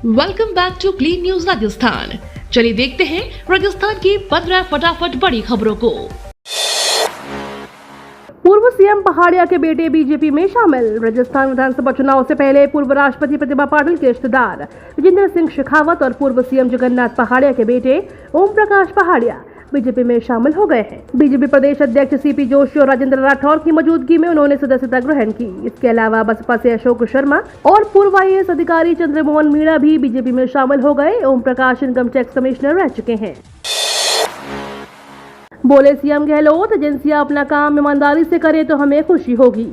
Welcome back to clean news Rajasthan. चलिए देखते हैं राजस्थान की 15 फटाफट बड़ी खबरों को। पूर्व सीएम पहाड़िया के बेटे बीजेपी में शामिल। राजस्थान विधानसभा चुनाव से पहले पूर्व राष्ट्रपति प्रतिभा पाटिल के रिश्तेदार विजेंद्र सिंह शेखावत और पूर्व सीएम जगन्नाथ पहाड़िया के बेटे ओम प्रकाश पहाड़िया बीजेपी में शामिल हो गए हैं। बीजेपी प्रदेश अध्यक्ष सीपी जोशी और राजेंद्र राठौर की मौजूदगी में उन्होंने सदस्यता ग्रहण की। इसके अलावा बसपा से अशोक शर्मा और पूर्व IAS अधिकारी चंद्रमोहन मीणा भी बीजेपी में शामिल हो गए। Om Prakash income tax commissioner रह चुके हैं। बोले सीएम गहलोत, एजेंसियां अपना काम ईमानदारी से करे तो हमें खुशी होगी।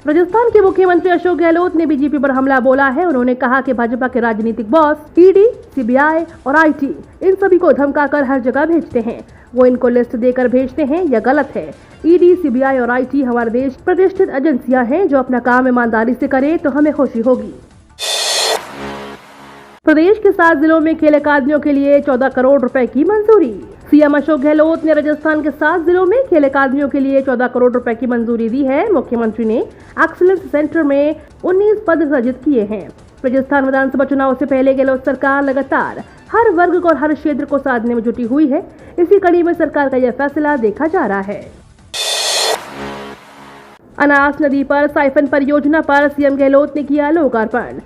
राजस्थान के मुख्यमंत्री अशोक गहलोत ने बीजेपी पर हमला बोला है। उन्होंने कहा कि भाजपा के राजनीतिक बॉस ईडी, CBI और IT इन सभी को धमकाकर हर जगह भेजते हैं। वो इनको लिस्ट देकर भेजते हैं, यह गलत है। ईडी, CBI और IT हमारे देश प्रतिष्ठित एजेंसियां हैं जो अपना काम ईमानदारी से करे तो हमें खुशी होगी। प्रदेश के 7 जिलों में खेल अकादमियों के लिए 14 करोड़ रुपए की मंजूरी। सीएम अशोक गहलोत ने राजस्थान के 7 जिलों में खेल अकादमियों के लिए 14 करोड़ रुपए की मंजूरी दी है। मुख्यमंत्री ने एक्सीलेंस सेंटर में 19 पद सृजित किए हैं। राजस्थान विधानसभा चुनाव से पहले गहलोत सरकार लगातार हर वर्ग और हर क्षेत्र को साधने में जुटी हुई है। इसी कड़ी में सरकार का यह फैसला देखा जा रहा है। अनास नदी पर साइफन परियोजना पर सीएम गहलोत ने किया लोकार्पण।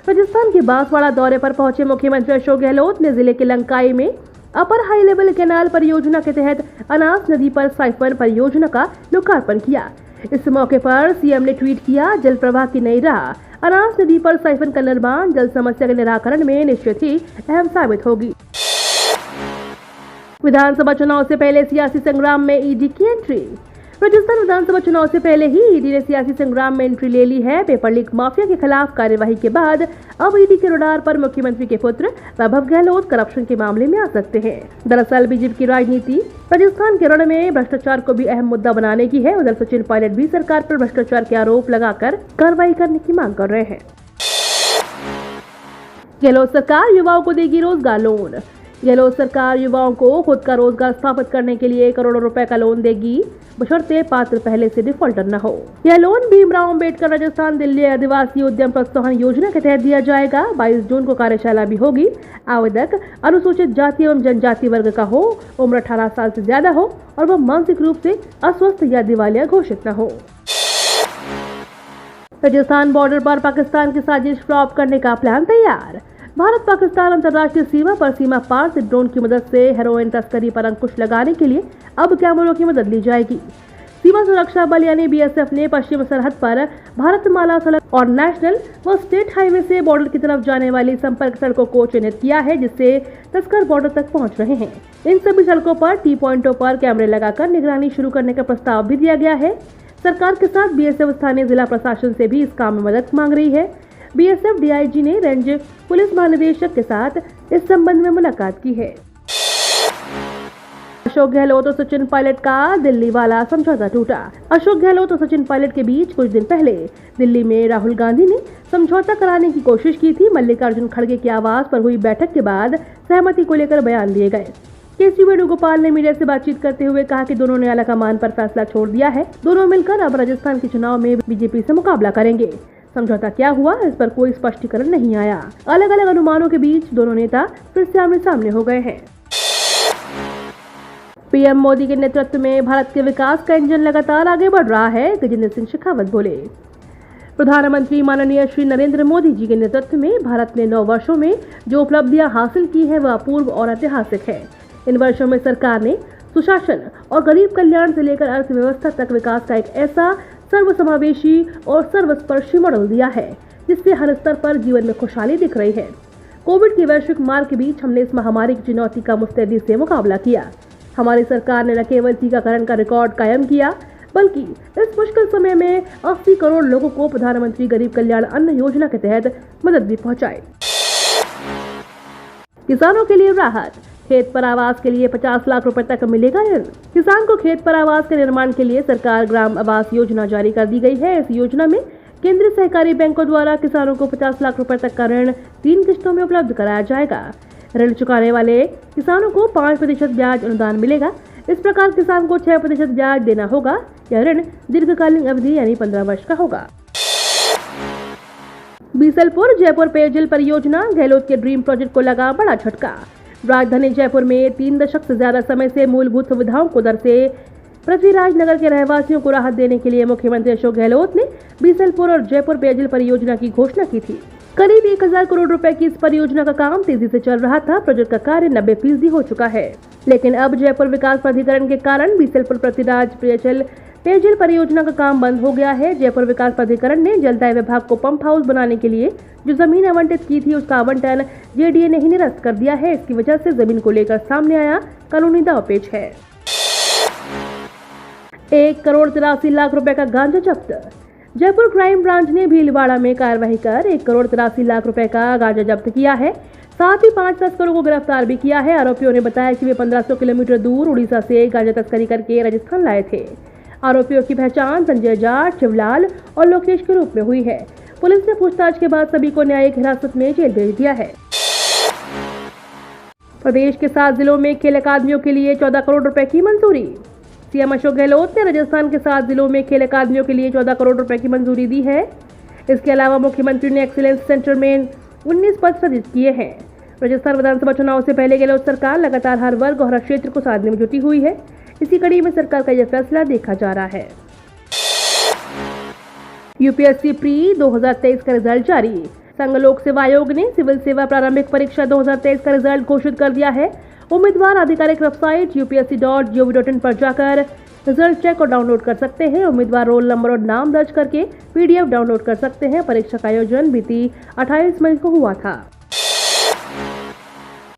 राजस्थान के बांसवाड़ा दौरे पर पहुंचे मुख्यमंत्री अशोक गहलोत ने जिले के लंकाई में अपर हाई लेवल कैनाल परियोजना के तहत अनास नदी पर साइफन परियोजना का लोकार्पण किया। इस मौके पर सीएम ने ट्वीट किया, जल प्रवाह की नई राह, अनास नदी पर साइफन का निर्माण जल समस्या के निराकरण में निश्चित ही अहम साबित होगी। विधानसभा चुनाव से पहले सियासी संग्राम में ईडी की एंट्री। राजस्थान विधानसभा चुनाव से पहले ही ईडी ने सियासी संग्राम में एंट्री ले ली है। पेपर लीक माफिया के खिलाफ कार्यवाही के बाद अब ईडी के रडार पर मुख्यमंत्री के पुत्र वैभव गहलोत करप्शन के मामले में आ सकते हैं। दरअसल बीजेपी की राजनीति राजस्थान के रण में भ्रष्टाचार को भी अहम मुद्दा बनाने की है। उधर सचिन पायलट भी सरकार पर भ्रष्टाचार के आरोप लगाकर कार्रवाई करने की मांग कर रहे हैं। गहलोत सरकार युवाओं को देगी रोजगार लोन। गहलोत सरकार युवाओं को खुद का रोजगार स्थापित करने के लिए करोड़ों रुपए का लोन देगी, बशर्ते पात्र पहले से डिफॉल्टर न हो। यह लोन भीमराव अंबेडकर राजस्थान दिल्ली आदिवासी उद्यम प्रोत्साहन योजना के तहत दिया जाएगा। 22 जून को कार्यशाला भी होगी। आवेदक अनुसूचित जाति एवं जनजाति वर्ग का हो, उम्र 18 साल से ज्यादा हो और वह मानसिक रूप से अस्वस्थ या दिवालिया घोषित न हो। राजस्थान बॉर्डर पर पाकिस्तान की साजिश फ्लॉप करने का प्लान तैयार। भारत पाकिस्तान अंतर्राष्ट्रीय सीमा पर सीमा पार से ड्रोन की मदद से हेरोइन तस्करी पर अंकुश लगाने के लिए अब कैमरों की मदद ली जाएगी। सीमा सुरक्षा बल यानी BSF ने पश्चिम सरहद पर भारतमाला सड़क और नेशनल व स्टेट हाईवे से बॉर्डर की तरफ जाने वाली संपर्क सड़कों को चिन्हित किया है, जिससे तस्कर बॉर्डर तक पहुंच रहे हैं। इन सभी सड़कों पर T पॉइंटों पर कैमरे लगाकर निगरानी शुरू करने का प्रस्ताव भी दिया गया है। सरकार के साथ BSF स्थानीय जिला प्रशासन से भी इस काम में मदद मांग रही है। BSF DIG ने रेंज पुलिस महानिदेशक के साथ इस संबंध में मुलाकात की है। अशोक गहलोत और सचिन पायलट का दिल्ली वाला समझौता टूटा। अशोक गहलोत और सचिन पायलट के बीच कुछ दिन पहले दिल्ली में राहुल गांधी ने समझौता कराने की कोशिश की थी। मल्लिकार्जुन खड़गे के आवास पर हुई बैठक के बाद सहमति को लेकर बयान दिए गए। केसी वेणुगोपाल ने मीडिया से बातचीत करते हुए कहा कि दोनों ने आला कमान पर फैसला छोड़ दिया है। दोनों मिलकर अब राजस्थान के चुनाव में बीजेपी से मुकाबला करेंगे। समझौता क्या हुआ, इस पर कोई स्पष्टीकरण नहीं आया। अलग अलग अनुमानों के बीच दोनों नेता फिर से आमने सामने हो गए हैं। पीएम मोदी के नेतृत्व में भारत के विकास का इंजन लगातार आगे बढ़ रहा है, गजेंद्र सिंह शेखावत बोले। प्रधानमंत्री माननीय श्री नरेंद्र मोदी जी के नेतृत्व में भारत ने 9 वर्षों में जो उपलब्धियां हासिल की है वह अपूर्व और ऐतिहासिक है। इन वर्षों में सरकार ने सुशासन और गरीब कल्याण से लेकर अर्थव्यवस्था तक विकास का एक ऐसा सर्वसमावेशी और सर्वस्पर्शी मॉडल दिया है, जिससे हर स्तर पर जीवन में खुशहाली दिख रही है। कोविड की वैश्विक मार के बीच हमने इस महामारी की चुनौती का मुस्तैदी से मुकाबला किया। हमारी सरकार ने न केवल टीकाकरण का रिकॉर्ड कायम किया, बल्कि इस मुश्किल समय में 80 करोड़ लोगों को प्रधानमंत्री गरीब कल्याण अन्न योजना के तहत मदद भी पहुंचाई। किसानों के लिए राहत। खेत पर आवास के लिए 50 लाख रुपए तक मिलेगा ऋण। किसान को खेत पर आवास के निर्माण के लिए सरकार ग्राम आवास योजना जारी कर दी गई है। इस योजना में केंद्रीय सहकारी बैंकों द्वारा किसानों को 50 लाख रुपए तक का ऋण 3 किस्तों में उपलब्ध कराया जाएगा। ऋण चुकाने वाले किसानों को 5% ब्याज अनुदान मिलेगा। इस प्रकार किसान को 6% ब्याज देना होगा। यह ऋण दीर्घकालीन अवधि यानी 15 वर्ष का होगा। बीसलपुर जयपुर पेयजल परियोजना, गहलोत के ड्रीम प्रोजेक्ट को लगा बड़ा झटका। राजधानी जयपुर में 3 दशक से ज्यादा समय से मूलभूत सुविधाओं को दर से पृथ्वीराज नगर के रहवासियों को राहत देने के लिए मुख्यमंत्री अशोक गहलोत ने बीसलपुर और जयपुर पेयजल परियोजना की घोषणा की थी। करीब 1000 करोड़ रुपए की इस परियोजना का काम तेजी से चल रहा था। प्रोजेक्ट का कार्य 90% हो चुका है, लेकिन अब जयपुर विकास प्राधिकरण के कारण बीसलपुर पृथ्वीराज पेयजल परियोजना का काम बंद हो गया है। जयपुर विकास प्राधिकरण ने जलदाय विभाग को पंप हाउस बनाने के लिए जो जमीन आवंटित की थी, उसका आवंटन जेडीए ने ही निरस्त कर दिया है। इसकी वजह से जमीन को लेकर सामने आया कानूनी दांवपेच है। 1 करोड़ 83 लाख रुपए का गांजा जब्त। जयपुर क्राइम ब्रांच ने भीलवाड़ा में कार्रवाई कर 1 करोड़ 83 लाख रुपए का गांजा जब्त किया है। साथ ही 5 तस्करों को गिरफ्तार भी किया है। आरोपियों ने बताया कि वे 1500 किलोमीटर दूर उड़ीसा से गांजा तस्करी करके राजस्थान लाए थे। आरोपियों की पहचान संजय जाट, शिवलाल और लोकेश के रूप में हुई है। पुलिस ने पूछताछ के बाद सभी को न्यायिक हिरासत में जेल भेज दिया है। प्रदेश के 7 जिलों में खेल अकादमियों के लिए 14 करोड़ रुपए की मंजूरी। सीएम अशोक गहलोत ने राजस्थान के 7 जिलों में खेल अकादमियों के लिए 14 करोड़ रुपए की मंजूरी दी है। इसके अलावा मुख्यमंत्री ने एक्सीलेंस सेंटर में 19 पद सृजित किए हैं। राजस्थान विधानसभा चुनाव से पहले गहलोत सरकार लगातार हर वर्ग और हर क्षेत्र को साधने में जुटी हुई है। इसी कड़ी में सरकार का यह फैसला देखा जा रहा है। यूपीएससी प्री 2023 का रिजल्ट जारी। संघ लोक सेवा आयोग ने सिविल सेवा प्रारंभिक परीक्षा 2023 का रिजल्ट घोषित कर दिया है। उम्मीदवार आधिकारिक वेबसाइट upsc.gov.in पर जाकर रिजल्ट चेक और डाउनलोड कर सकते हैं। उम्मीदवार रोल नंबर और नाम दर्ज करके पीडीएफ डाउनलोड कर सकते हैं। परीक्षा का आयोजन बीती 28 मई को हुआ था।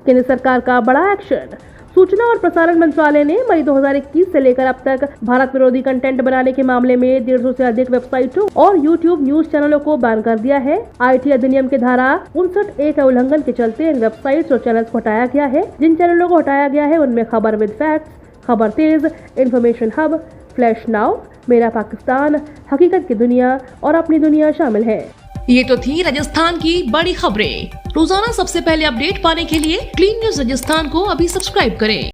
केंद्र सरकार का बड़ा एक्शन। सूचना और प्रसारण मंत्रालय ने मई 2021 से लेकर अब तक भारत विरोधी कंटेंट बनाने के मामले में 150 से अधिक वेबसाइटों और यूट्यूब न्यूज चैनलों को बैन कर दिया है। आईटी अधिनियम के धारा 59(a) के उल्लंघन के चलते इन वेबसाइट्स और चैनल्स को हटाया गया है। जिन चैनलों को हटाया गया है उनमें खबर विद फैक्ट्स, खबर तेज, इन्फॉर्मेशन हब, फ्लैश नाउ, मेरा पाकिस्तान, हकीकत की दुनिया और अपनी दुनिया शामिल है। ये तो थी राजस्थान की बड़ी खबरें। रोजाना सबसे पहले अपडेट पाने के लिए क्लीन न्यूज राजस्थान को अभी सब्सक्राइब करें।